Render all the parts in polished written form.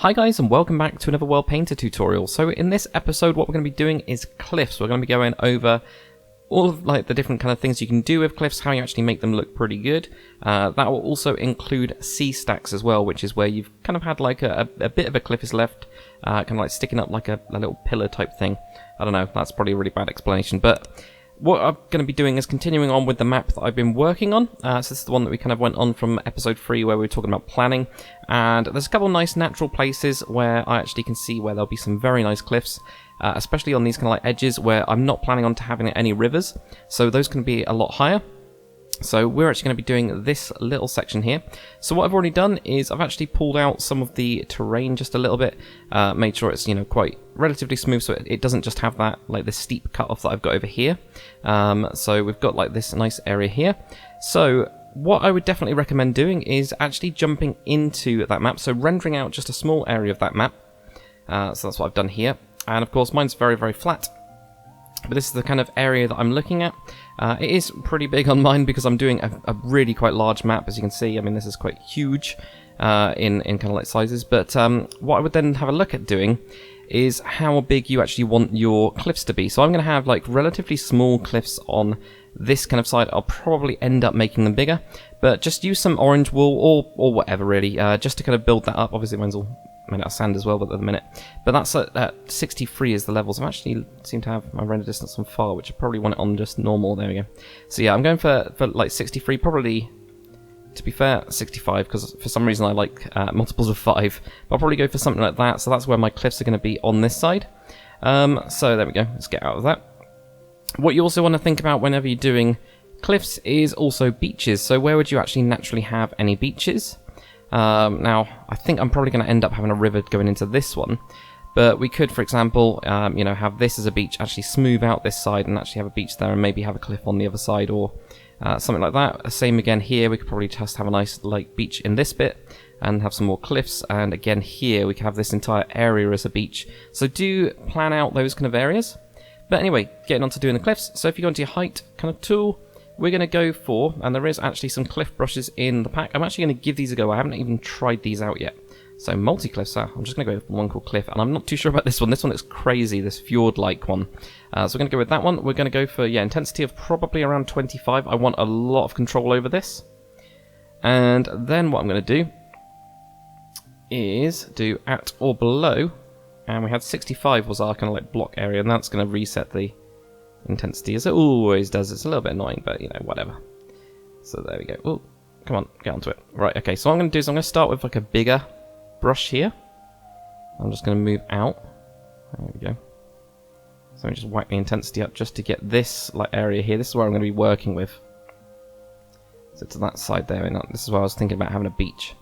Hi guys, and welcome back to another World Painter tutorial. So in this episode what we're going to be doing is cliffs. We're going to be going over all of the different kind of things you can do with cliffs, how you actually make them look pretty good. That will also include sea stacks as well, which is where you've kind of had like a bit of a cliff is left, kind of like sticking up like a little pillar type thing. I don't know, that's probably a really bad explanation, but what I'm going to be doing is continuing on with the map that I've been working on. So this is the one that we kind of went on from episode 3 where we were talking about planning. And there's a couple of nice natural places where I actually can see where there'll be some very nice cliffs. Especially on these kind of like edges where I'm not planning on having any rivers. So those can be a lot higher. So we're actually going to be doing this little section here. So what I've already done is I've actually pulled out some of the terrain just a little bit, made sure it's, quite relatively smooth so it doesn't just have that, like this steep cut off that I've got over here. So we've got like this nice area here. So what I would definitely recommend doing is actually jumping into that map. So rendering out just a small area of that map. So that's what I've done here. And of course mine's very, very flat. But this is the kind of area that I'm looking at. It is pretty big on mine because I'm doing a really quite large map, as you can see. I mean, this is quite huge in kind of like sizes. But what I would then have a look at doing is how big you actually want your cliffs to be. So I'm going to have like relatively small cliffs on this kind of side. I'll probably end up making them bigger. But just use some orange wool or whatever really, just to kind of build that up. Obviously mine's all made out of sand as well, but at the minute. But that's at 63 is the levels. I actually seem to have my render distance on far, which I probably want it on just normal. There we go. So yeah, I'm going for like 63, probably, to be fair, 65, because for some reason I like multiples of 5. But I'll probably go for something like that. So that's where my cliffs are going to be on this side. So there we go. Let's get out of that. What you also want to think about whenever you're doing cliffs is also beaches. So where would you actually naturally have any beaches? Now, I think I'm probably going to end up having a river going into this one, but we could, for example, have this as a beach, actually smooth out this side and actually have a beach there and maybe have a cliff on the other side or something like that. Same again here, we could probably just have a nice like beach in this bit and have some more cliffs, and again here we could have this entire area as a beach. So do plan out those kind of areas. But anyway, getting on to doing the cliffs. So if you go into your height kind of tool, we're going to go for, and there is actually some cliff brushes in the pack. I'm actually going to give these a go. I haven't even tried these out yet. So multi-cliffs, I'm just going to go with one called Cliff, and I'm not too sure about this one. This one is crazy, this fjord-like one. So we're going to go with that one. We're going to go for, intensity of probably around 25. I want a lot of control over this. And then what I'm going to do is do at or below, and we had 65 was our kind of like block area, and that's going to reset the intensity as it always does. It's a little bit annoying, but whatever. So there we go. Oh, come on, get onto it. Right, okay, so what I'm going to do is I'm going to start with like a bigger brush here. I'm just going to move out. There we go. So let me just whack the intensity up just to get this like area here. This is where I'm going to be working with. So to that side there, and this is where I was thinking about having a beach.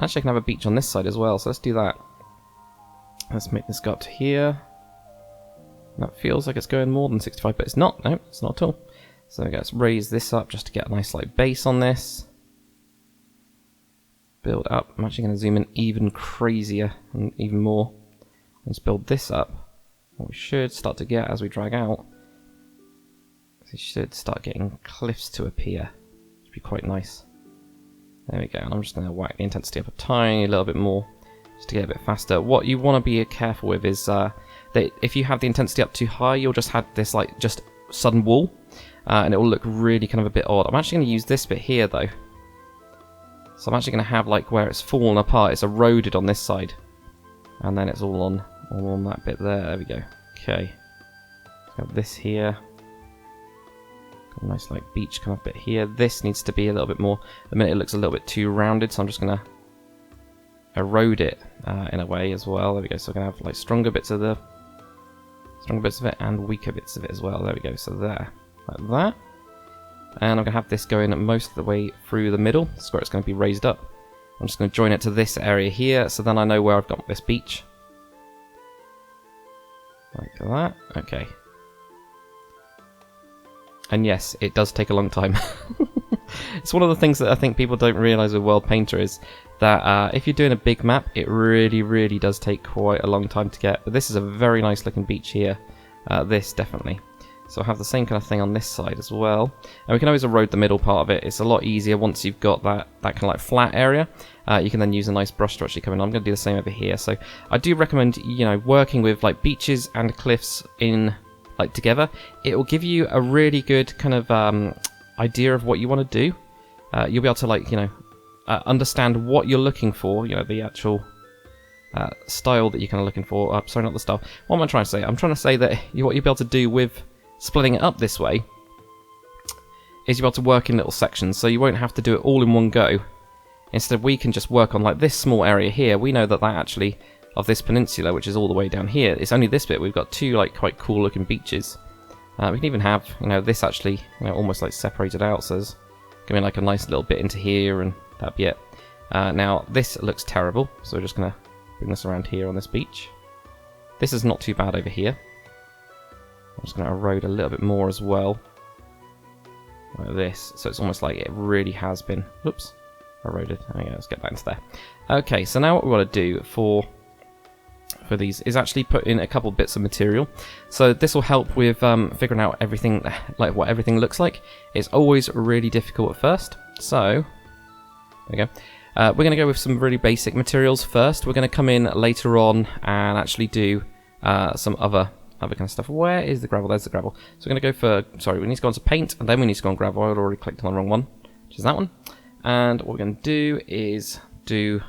Actually, I can have a beach on this side as well, so let's do that. Let's make this go up to here. That feels like it's going more than 65, but it's not. No, it's not at all. So there we go. Let's raise this up just to get a nice like base on this. Build up. I'm actually going to zoom in even crazier and even more. Let's build this up. What we should start to get as we drag out, we should start getting cliffs to appear. Which would be quite nice. There we go. And I'm just going to whack the intensity up a tiny little bit more just to get a bit faster. What you want to be careful with is that if you have the intensity up too high, you'll just have this like just sudden wall, and it will look really kind of a bit odd. I'm actually going to use this bit here though. So I'm actually going to have like where it's fallen apart, it's eroded on this side, and then it's all on that bit there. There we go. Okay. Let's have this here. Got a nice like beach kind of bit here. This needs to be a little bit more. At the minute it looks a little bit too rounded, so I'm just going to erode it in a way as well. There we go. So I'm going to have like stronger bits of it and weaker bits of it as well. There we go. So there, like that. And I'm going to have this going most of the way through the middle. That's where it's going to be raised up. I'm just going to join it to this area here, so then I know where I've got this beach. Like that. Okay. And yes, it does take a long time. It's one of the things that I think people don't realise with World Painter is that if you're doing a big map, it really, really does take quite a long time to get. But this is a very nice looking beach here. This, definitely. So I'll have the same kind of thing on this side as well. And we can always erode the middle part of it. It's a lot easier once you've got that kind of like flat area. You can then use a nice brush to actually come in. I'm going to do the same over here. So I do recommend, you know, working with like beaches and cliffs in like together. It will give you a really good kind of idea of what you want to do. You'll be able to like, you know, understand what you're looking for, you know, the actual style that you're kind of looking for. Sorry, not the style. What am I trying to say? I'm trying to say that what you'll be able to do with splitting it up this way is you'll be able to work in little sections, so you won't have to do it all in one go. Instead, we can just work on like this small area here. We know that actually, of this peninsula, which is all the way down here, it's only this bit. We've got two like quite cool looking beaches. We can even have, you know, this actually, you know, almost like separated out, so there's gonna be like a nice little bit into here, and that'd be it. Now this looks terrible, so we're just gonna bring this around here on this beach. This is not too bad over here. I'm just gonna erode a little bit more as well, like this. So it's almost like it really has been, whoops, eroded. Oh yeah, let's get back into there. Okay, so now what we want to do for these is actually put in a couple bits of material. So this will help with figuring out everything, like what everything looks like. It's always really difficult at first. So there we go. We're going to go with some really basic materials first. We're going to come in later on and actually do some other kind of stuff. Where is the gravel? There's the gravel. So we're going to go for, sorry, we need to go on to paint, and then we need to go on gravel. I already clicked on the wrong one, which is that one. And what we're going to do is do,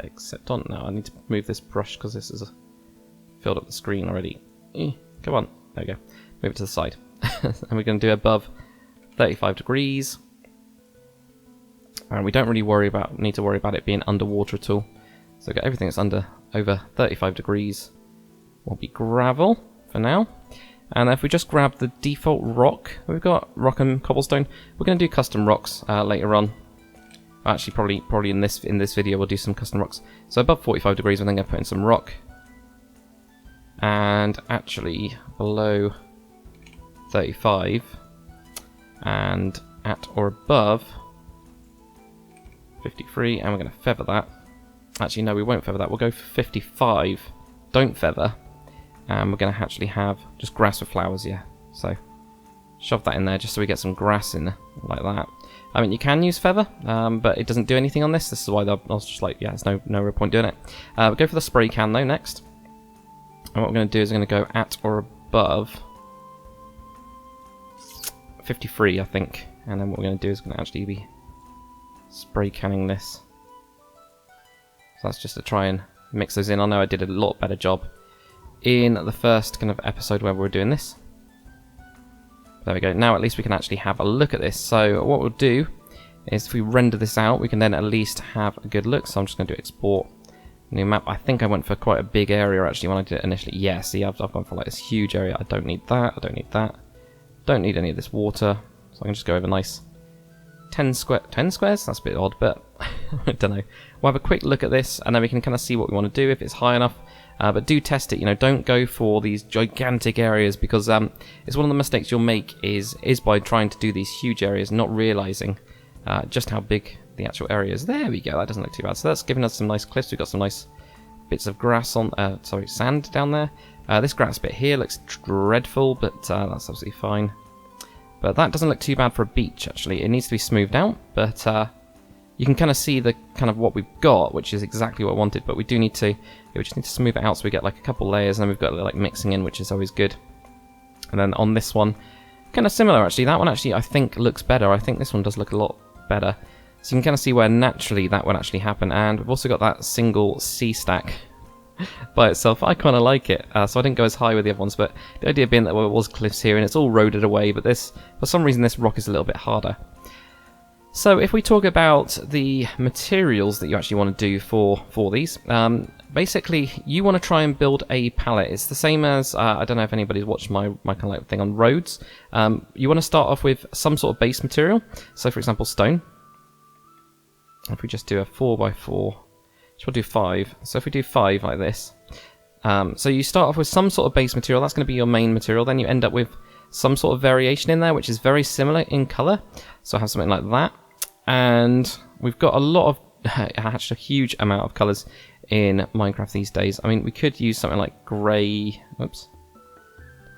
except on, no, I need to move this brush because this is filled up the screen already. Come on, there we go. Move it to the side. And we're going to do above 35 degrees. And we don't really need to worry about it being underwater at all. So we've got everything that's over 35 degrees will be gravel for now. And if we just grab the default rock, we've got rock and cobblestone. We're going to do custom rocks later on. Actually, probably in this video we'll do some custom rocks. So above 45 degrees, we're then going to put in some rock. And actually below 35 and at or above 53, and we're going to feather that. Actually, no, we won't feather that. We'll go for 55. Don't feather. And we're going to actually have just grass with flowers, yeah. So shove that in there just so we get some grass in there, like that. I mean, you can use feather, but it doesn't do anything on this. This is why I was just like, yeah, there's no real point doing it. We'll go for the spray can, though, next. And what we're going to do is we're going to go at or above 53, I think. And then what we're going to do is we're going to actually be spray canning this. So that's just to try and mix those in. I know I did a lot better job in the first kind of episode where we were doing this. There we go. Now at least we can actually have a look at this. So what we'll do is if we render this out, we can then at least have a good look. So I'm just going to do export new map. I think I went for quite a big area actually when I did it initially. Yeah, see, I've gone for like this huge area. I don't need that. I don't need that. Don't need any of this water. So I can just go over nice 10 squares? That's a bit odd, but I don't know. We'll have a quick look at this, and then we can kind of see what we want to do, if it's high enough. But do test it, you know, don't go for these gigantic areas, because it's one of the mistakes you'll make is by trying to do these huge areas, not realizing just how big the actual area is. There we go, that doesn't look too bad. So that's giving us some nice cliffs. We've got some nice bits of grass on, sand down there. This grass bit here looks dreadful, but that's absolutely fine. But that doesn't look too bad for a beach, actually. It needs to be smoothed out, but you can kind of see the kind of what we've got, which is exactly what I wanted. But we just need to smooth it out so we get like a couple layers, and then we've got like mixing in, which is always good. And then on this one, kind of similar actually. That one actually I think looks better. I think this one does look a lot better. So you can kind of see where naturally that would actually happen. And we've also got that single C stack by itself. I kind of like it, so I didn't go as high with the other ones, but the idea being that there was cliffs here and it's all roaded away, but this, for some reason, this rock is a little bit harder. So if we talk about the materials that you actually want to do for these, basically you want to try and build a palette. It's the same as, I don't know if anybody's watched my kind of like thing on roads. You want to start off with some sort of base material, so for example stone. If we just do a 4x4, we'll do 5. So if we do 5 like this, so you start off with some sort of base material. That's going to be your main material. Then you end up with some sort of variation in there, which is very similar in color. So I have something like that, and we've got a lot of, actually a huge amount of colors in Minecraft these days. I mean, we could use something like grey. Oops,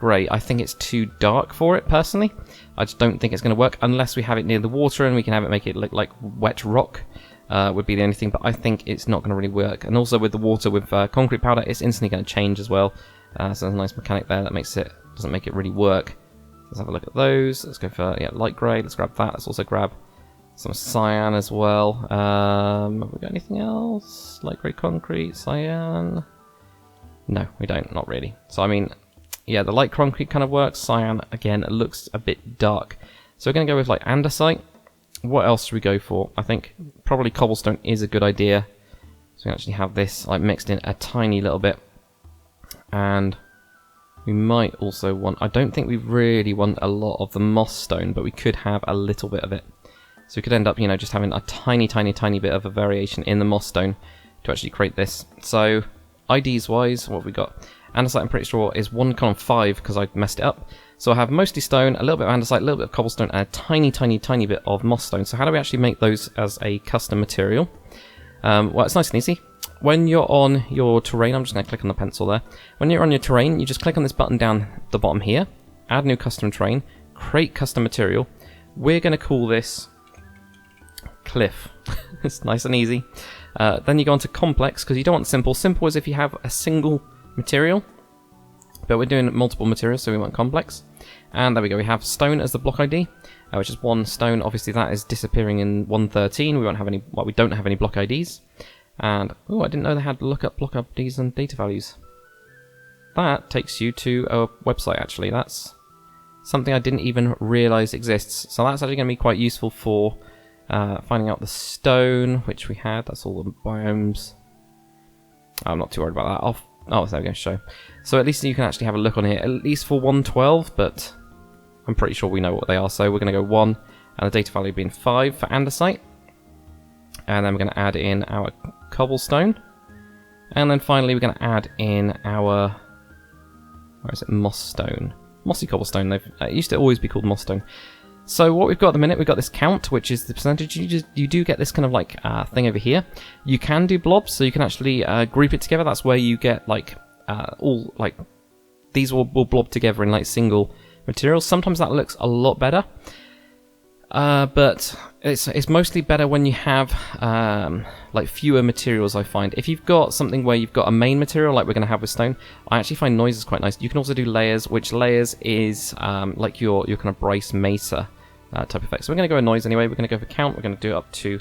grey. I think it's too dark for it, personally. I just don't think it's going to work unless we have it near the water and we can have it make it look like wet rock. Would be the only thing, but I think it's not going to really work. And also with the water, with concrete powder, it's instantly going to change as well. So there's a nice mechanic there that doesn't make it really work. Let's have a look at those. Let's go for light grey. Let's grab that. Let's also grab some cyan as well. Have we got anything else? Light grey concrete, cyan. No, we don't. Not really. So I mean, yeah, the light concrete kind of works. Cyan again, it looks a bit dark. So we're going to go with like andesite. What else should we go for? I think probably cobblestone is a good idea. So we actually have this like mixed in a tiny little bit. And we might also want... I don't think we really want a lot of the moss stone, but we could have a little bit of it. So we could end up, you know, just having a tiny bit of a variation in the moss stone to actually create this. So IDs wise, what have we got? Andesite, I'm pretty sure, is 1 column 5 because I messed it up. So I have mostly stone, a little bit of andesite, a little bit of cobblestone, and a tiny bit of moss stone. So how do we actually make those as a custom material? Well, it's nice and easy. When you're on your terrain, I'm just going to click on the pencil there. When you're on your terrain, you just click on this button down the bottom here, add new custom terrain, create custom material. We're going to call this cliff. It's nice and easy. Then you go on to complex, because you don't want simple. Simple is if you have a single material, but we're doing multiple materials, so we want complex. And there we go, we have stone as the block ID, which is 1 stone. Obviously that is disappearing in 1.13. We won't have any, well, we don't have any block IDs. And oh, I didn't know they had lookup block IDs and data values. That takes you to a website actually. That's something I didn't even realize exists. So that's actually going to be quite useful for finding out the stone, which we had. That's all the biomes. I'm not too worried about that. Oh, there we go, show. So at least you can actually have a look on here, at least for 112, but I'm pretty sure we know what they are. So we're going to go 1, and the data value being 5 for andesite. And then we're going to add in our cobblestone. And then finally we're going to add in our, where is it, moss stone. Mossy cobblestone, it used to always be called moss stone. So what we've got at the minute, we've got this count, which is the percentage. You do get this kind of like thing over here. You can do blobs, so you can actually group it together. That's where you get like all like these will blob together in like single materials. Sometimes that looks a lot better, but it's mostly better when you have like fewer materials. I find if you've got something where you've got a main material, like we're going to have with stone, I actually find noise is quite nice. You can also do layers, which layers is like your kind of brace mesa type effect. So we're going to go with noise anyway. We're going to go for count. We're going to do it up to,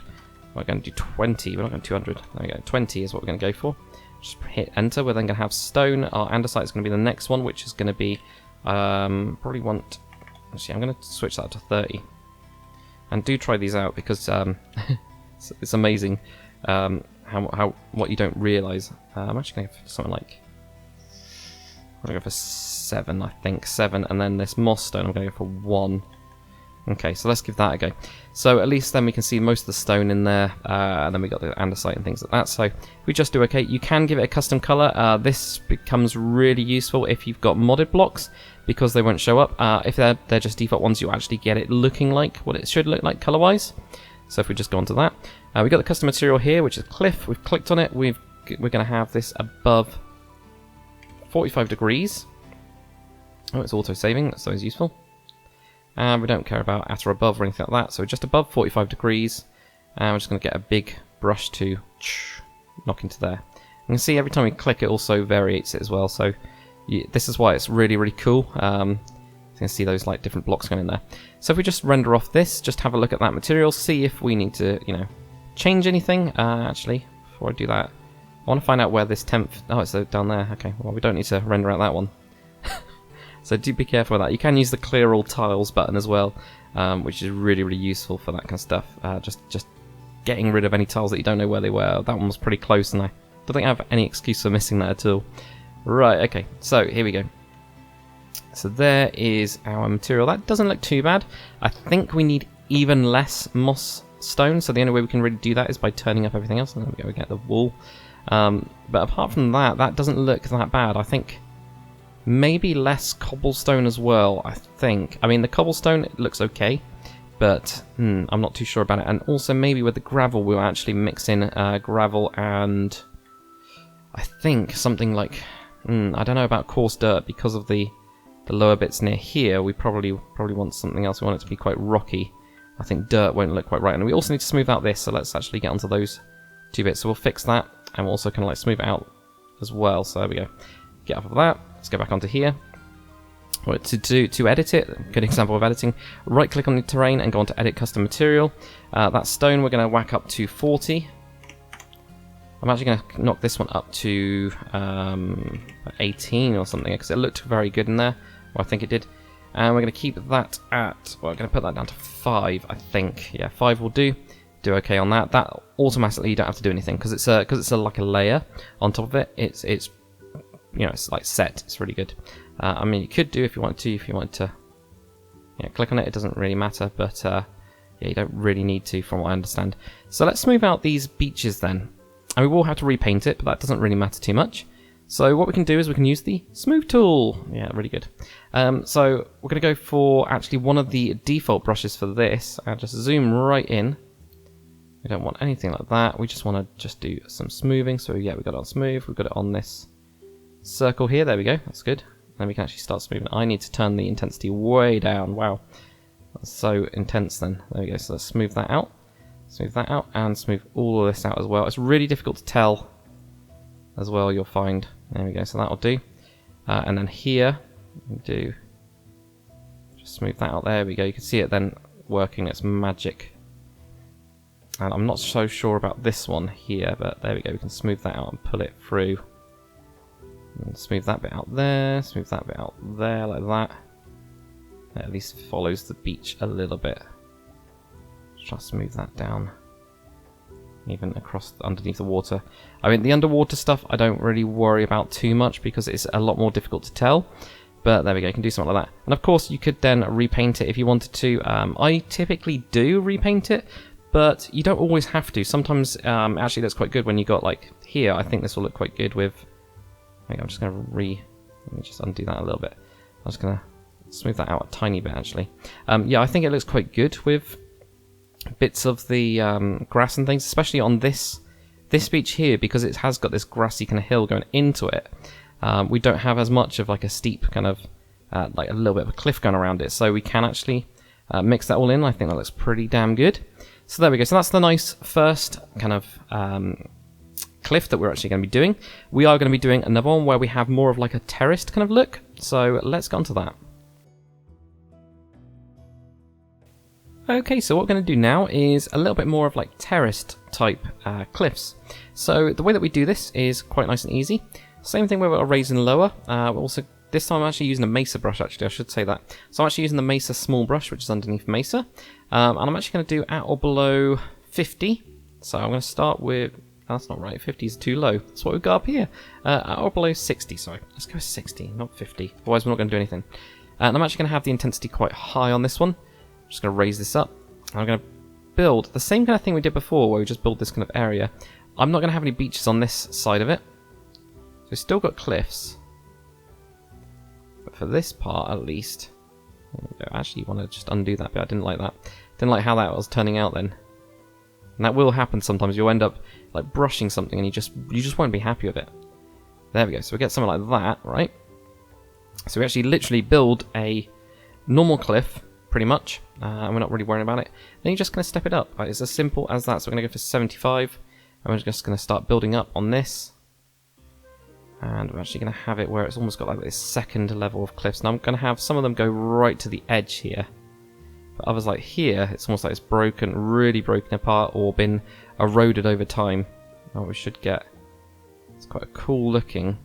we're going to do 20. We're not going to 200. There we go. 20 is what we're going to go for. Just hit enter. We're then going to have stone. Our andesite is going to be the next one, which is going to be probably want. Actually, I'm going to switch that up to 30. And do try these out because it's amazing how what you don't realise. I'm actually going to go for something like, I'm going to go for 7, I think 7, and then this moss stone I'm going to go for 1. Okay, so let's give that a go. So at least then we can see most of the stone in there, and then we got the andesite and things like that. So if we just do okay, you can give it a custom colour. This becomes really useful if you've got modded blocks, because they won't show up. If they're just default ones, you actually get it looking like what it should look like colour-wise. So if we just go on to that, we got the custom material here, which is cliff. We've clicked on it. We're going to have this above 45 degrees. Oh, it's auto-saving. That's always useful. We don't care about at or above or anything like that, so just above 45 degrees. And we're just going to get a big brush to knock into there. You can see every time we click, it also variates it as well. So this is why it's really, really cool. You can see those like different blocks going in there. So if we just render off this, just have a look at that material, see if we need to, you know, change anything. Actually, before I do that, I want to find out where this 10th. Oh, it's down there. Okay, well we don't need to render out that one. So do be careful with that. You can use the clear all tiles button as well, which is really, really useful for that kind of stuff. Just getting rid of any tiles that you don't know where they were. That one was pretty close, and I don't think I have any excuse for missing that at all. Right, okay, so here we go. So there is our material. That doesn't look too bad. I think we need even less moss stone, so the only way we can really do that is by turning up everything else. And there we go, we get the wall. But apart from that, that doesn't look that bad. I think maybe less cobblestone as well, I think. I mean, the cobblestone looks okay, but I'm not too sure about it. And also maybe with the gravel, we'll actually mix in gravel and I think something like, I don't know about coarse dirt because of the the lower bits near here, we probably want something else. We want it to be quite rocky. I think dirt won't look quite right. And we also need to smooth out this, so let's actually get onto those 2 bits. So we'll fix that, and we'll also kind of like smooth it out as well. So there we go. Get off of that. Let's go back onto here. To edit it, good example of editing, right click on the terrain and go on to edit custom material. That stone we're going to whack up to 40. I'm actually going to knock this one up to 18 or something, because it looked very good in there. Well, I think it did. And we're going to keep that at, well, I'm going to put that down to 5, I think. Yeah, 5 will do. Do okay on that. That automatically you don't have to do anything, because it's like a layer on top of it. It's you know, it's like set. It's really good. I mean, you could do if you wanted to, click on it. It doesn't really matter, but yeah, you don't really need to, from what I understand. So let's smooth out these beaches then. And we will have to repaint it, but that doesn't really matter too much. So what we can do is we can use the smooth tool. Yeah, really good. So we're going to go for actually one of the default brushes for this, and just zoom right in. We don't want anything like that. We just want to just do some smoothing. So yeah, we've got it on smooth. We've got it on this circle here. There we go. That's good. Then we can actually start smoothing. I need to turn the intensity way down. Wow. That's so intense then. There we go. So let's smooth that out. Smooth that out and smooth all of this out as well. It's really difficult to tell as well, you'll find. There we go. So that'll do. And then here, we do just smooth that out. There we go. You can see it then working. It's magic. And I'm not so sure about this one here, but there we go. We can smooth that out and pull it through. And smooth that bit out there, smooth that bit out there, like that. That at least follows the beach a little bit. Just try to smooth that down. Even across underneath the water. I mean, the underwater stuff I don't really worry about too much, because it's a lot more difficult to tell. But there we go, you can do something like that. And of course, you could then repaint it if you wanted to. I typically do repaint it, but you don't always have to. Sometimes actually that's quite good when you got like here. I think this will look quite good with. I'm just going to let me just undo that a little bit. I'm just going to smooth that out a tiny bit, actually. Yeah, I think it looks quite good with bits of the grass and things, especially on this beach here, because it has got this grassy kind of hill going into it. We don't have as much of like a steep kind of, like a little bit of a cliff going around it, so we can actually mix that all in. I think that looks pretty damn good. So there we go. So that's the nice first kind of cliff that we're actually going to be doing. We are going to be doing another one where we have more of like a terraced kind of look, so let's get on to that. Okay, so what we're going to do now is a little bit more of like terraced type cliffs. So the way that we do this is quite nice and easy. Same thing where we're raising lower. Also, this time I'm actually using a mesa brush, actually, I should say that. So I'm actually using the mesa small brush, which is underneath mesa. And I'm actually going to do at or below 50. So I'm going to start with, that's not right, 50 is too low. That's what we've got up here. At or below 60, sorry. Let's go with 60, not 50. Otherwise we're not going to do anything. And I'm actually going to have the intensity quite high on this one. I'm just going to raise this up. I'm going to build the same kind of thing we did before, where we just build this kind of area. I'm not going to have any beaches on this side of it. So we've still got cliffs. But for this part, at least, I actually want to just undo that bit. I didn't like that. Didn't like how that was turning out then. And that will happen sometimes. You'll end up like brushing something and you just won't be happy with it. There we go. So we get something like that, right? So we actually literally build a normal cliff, pretty much, and we're not really worrying about it. Then you're just going to step it up. Right? It's as simple as that. So we're going to go for 75, and we're just going to start building up on this. And we're actually going to have it where it's almost got like this second level of cliffs. Now I'm going to have some of them go right to the edge here. But others like here, it's almost like it's broken, really broken apart, or been eroded over time. Oh, we should get, it's quite a cool looking,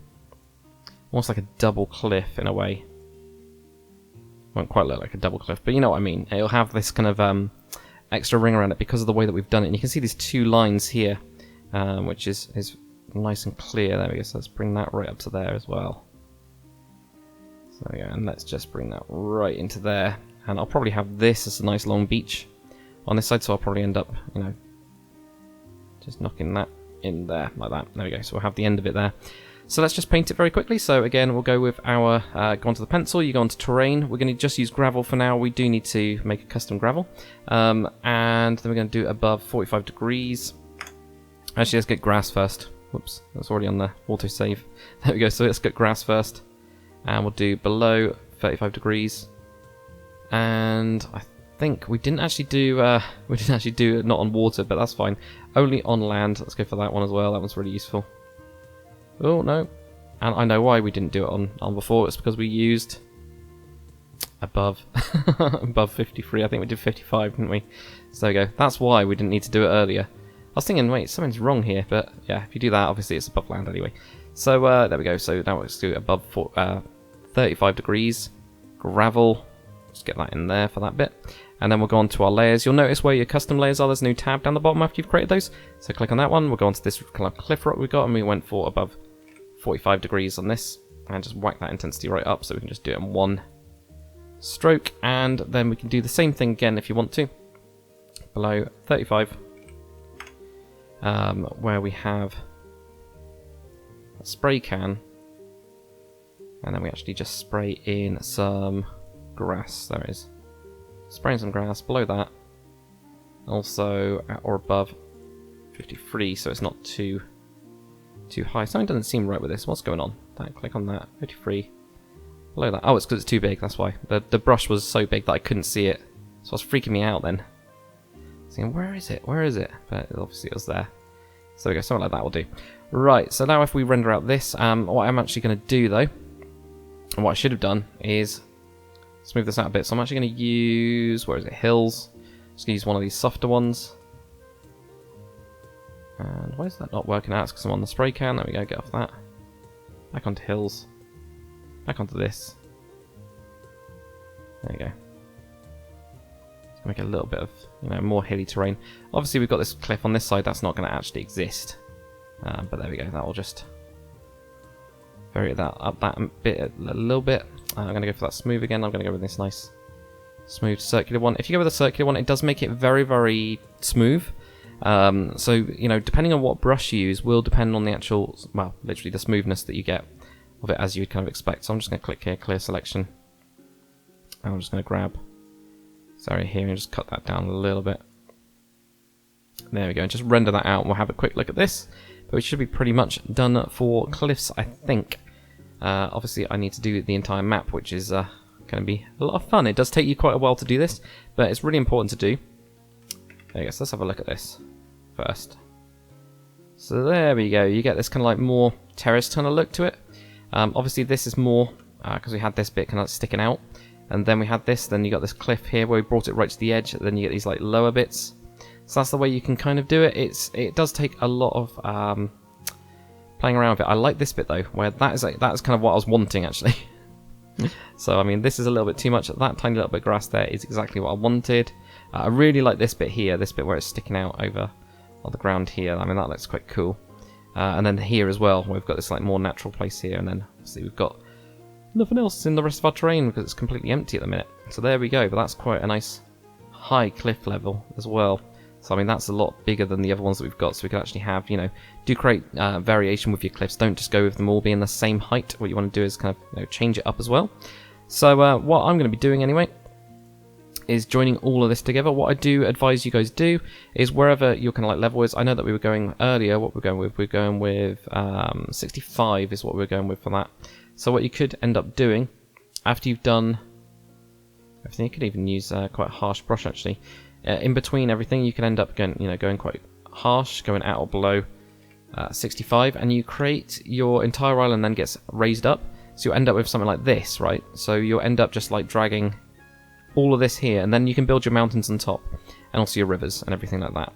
almost like a double cliff in a way. Won't quite look like a double cliff, but you know what I mean. It'll have this kind of extra ring around it because of the way that we've done it. And you can see these two lines here, which is nice and clear. There we go. So let's bring that right up to there as well. So there we go. And let's just bring that right into there. And I'll probably have this as a nice long beach on this side, so I'll probably end up, you know, just knocking that in there like that. There we go. So we'll have the end of it there. So let's just paint it very quickly. So again, we'll go with our, go onto the pencil, you go onto terrain. We're going to just use gravel for now. We do need to make a custom gravel. And then we're going to do above 45 degrees. Actually, let's get grass first. Whoops, that's already on the autosave. There we go. So let's get grass first. And we'll do below 35 degrees. And I think we didn't actually do it not on water, but that's fine. Only on land. Let's go for that one as well. That one's really useful. Oh no. And I know why we didn't do it on before. It's because we used above above 53. I think we did 55, didn't we? So there we go. That's why we didn't need to do it earlier. I was thinking, wait, something's wrong here, but yeah, if you do that, obviously it's above land anyway. So there we go. So now let's do above 35 degrees. Gravel. Just get that in there for that bit. And then we'll go on to our layers. You'll notice where your custom layers are. There's a new tab down the bottom after you've created those. So click on that one. We'll go on to this kind of cliff rock we got, and we went for above 45 degrees on this. And just whack that intensity right up, so we can just do it in one stroke. And then we can do the same thing again if you want to. Below 35. Where we have a spray can. And then we actually just spray in some grass. There it is. Spraying some grass below that. Also at or above 53, so it's not too high. Something doesn't seem right with this. What's going on? Click on that. 53. Below that. Oh, it's because it's too big, that's why. The brush was so big that I couldn't see it. So it was freaking me out then. Saying, where is it? Where is it? But obviously it was there. So there we go, something like that will do. Right, so now if we render out this, what I'm actually going to do though, and what I should have done is smooth this out a bit. So I'm actually going to use, where is it, hills. Just going to use one of these softer ones. And why is that not working out? It's because I'm on the spray can. There we go, get off that. Back onto hills. Back onto this. There you go. Let's make it a little bit of, more hilly terrain. Obviously we've got this cliff on this side. That's not going to actually exist. But there we go. That will just vary that up that bit a little bit. I'm going to go for that smooth again. I'm going to go with this nice smooth circular one. If you go with a circular one, it does make it very, very smooth. So, depending on what brush you use will depend on the actual, well, literally the smoothness that you get of it as you'd kind of expect. So I'm just going to click here, clear selection. And I'm just going to grab this area here and just cut that down a little bit. There we go. And just render that out and we'll have a quick look at this. But we should be pretty much done for cliffs, I think. Obviously, I need to do the entire map, which is going to be a lot of fun. It does take you quite a while to do this, but it's really important to do. There you go, so let's have a look at this first. So there we go, you get this kind of like more terrace kind of look to it. Obviously this is more, because we had this bit kind of sticking out, and then we had this, then you got this cliff here where we brought it right to the edge, then you get these like lower bits. So that's the way you can kind of do it. It does take a lot of playing around with it. I like this bit though, where that is kind of what I was wanting actually. So I mean, this is a little bit too much. That tiny little bit of grass there is exactly what I wanted. I really like this bit here, this bit where it's sticking out over on the ground here. I mean, that looks quite cool. And then here as well, we've got this like more natural place here, and then obviously we've got nothing else in the rest of our terrain because it's completely empty at the minute. So there we go, but that's quite a nice high cliff level as well. So I mean, that's a lot bigger than the other ones that we've got, so we can actually have, do create variation with your cliffs. Don't just go with them all being the same height. What you want to do is kind of change it up as well. So what I'm going to be doing anyway is joining all of this together. What I do advise you guys do is wherever your kind of like level is. I know that we were going earlier, what we're going with 65 is what we're going with for that. So what you could end up doing after you've done everything, you could even use quite a harsh brush actually. In between everything, you can end up going quite harsh, going out or below 65, and you create your entire island then gets raised up. So you'll end up with something like this, right? So you'll end up just like dragging all of this here, and then you can build your mountains on top, and also your rivers and everything like that.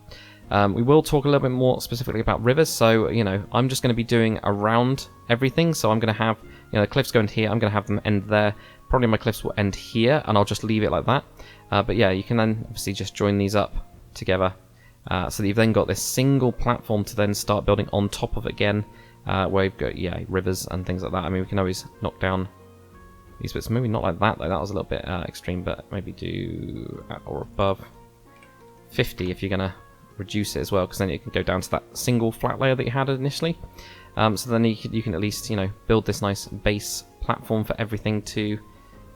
We will talk a little bit more specifically about rivers, so I'm just going to be doing around everything. So I'm going to have the cliffs going here, I'm going to have them end there. Probably my cliffs will end here, and I'll just leave it like that. But yeah, you can then obviously just join these up together, so that you've then got this single platform to then start building on top of again, where you've got rivers and things like that. I mean, we can always knock down these bits. Maybe not like that though. That was a little bit extreme, but maybe do at or above 50 if you're gonna reduce it as well, because then it can go down to that single flat layer that you had initially. So then you can at least build this nice base platform for everything to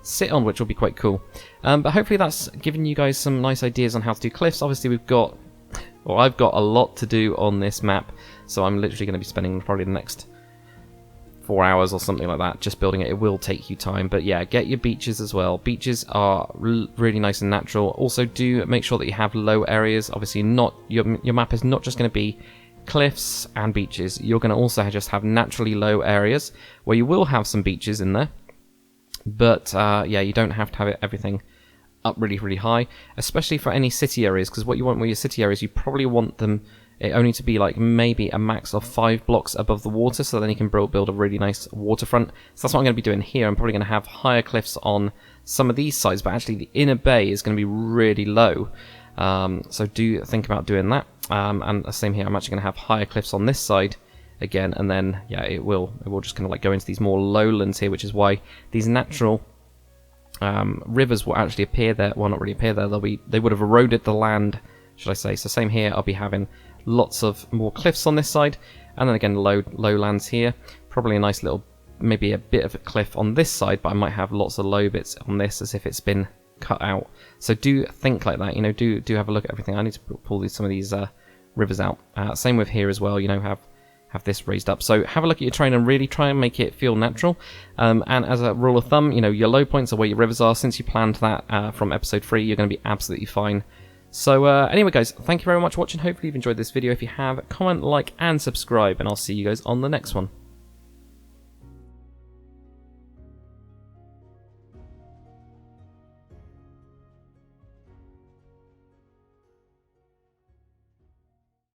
sit on, which will be quite cool. But hopefully that's given you guys some nice ideas on how to do cliffs. Obviously I've got a lot to do on this map, so I'm literally going to be spending probably the next 4 hours or something like that just building it. It will take you time, but yeah, get your beaches as well. Beaches are really nice and natural. Also, do make sure that you have low areas. Obviously, not your map is not just going to be cliffs and beaches. You're going to also just have naturally low areas where you will have some beaches in there, but yeah, you don't have to have everything up really high, especially for any city areas, because what you want with your city areas, you probably want them only to be like maybe a max of 5 blocks above the water, so then you can build a really nice waterfront. So that's what I'm going to be doing here. I'm probably going to have higher cliffs on some of these sides, but actually the inner bay is going to be really low. So do think about doing that. And the same here, I'm actually going to have higher cliffs on this side again, and then yeah, it will just kind of like go into these more lowlands here, which is why these natural rivers will actually appear there. Well, not really appear there. They would have eroded the land, should I say. So same here, I'll be having lots of more cliffs on this side, and then again lowlands here. Probably a nice little, maybe a bit of a cliff on this side, but I might have lots of low bits on this as if it's been cut out. So do think like that, you know, do have a look at everything. I need to pull some of these rivers out. Same with here as well, you know, have this raised up. So have a look at your terrain and really try and make it feel natural. And as a rule of thumb, you know, your low points are where your rivers are. Since you planned that from episode 3, you're going to be absolutely fine. So anyway guys, thank you very much for watching. Hopefully you've enjoyed this video. If you have, comment, like and subscribe, and I'll see you guys on the next one.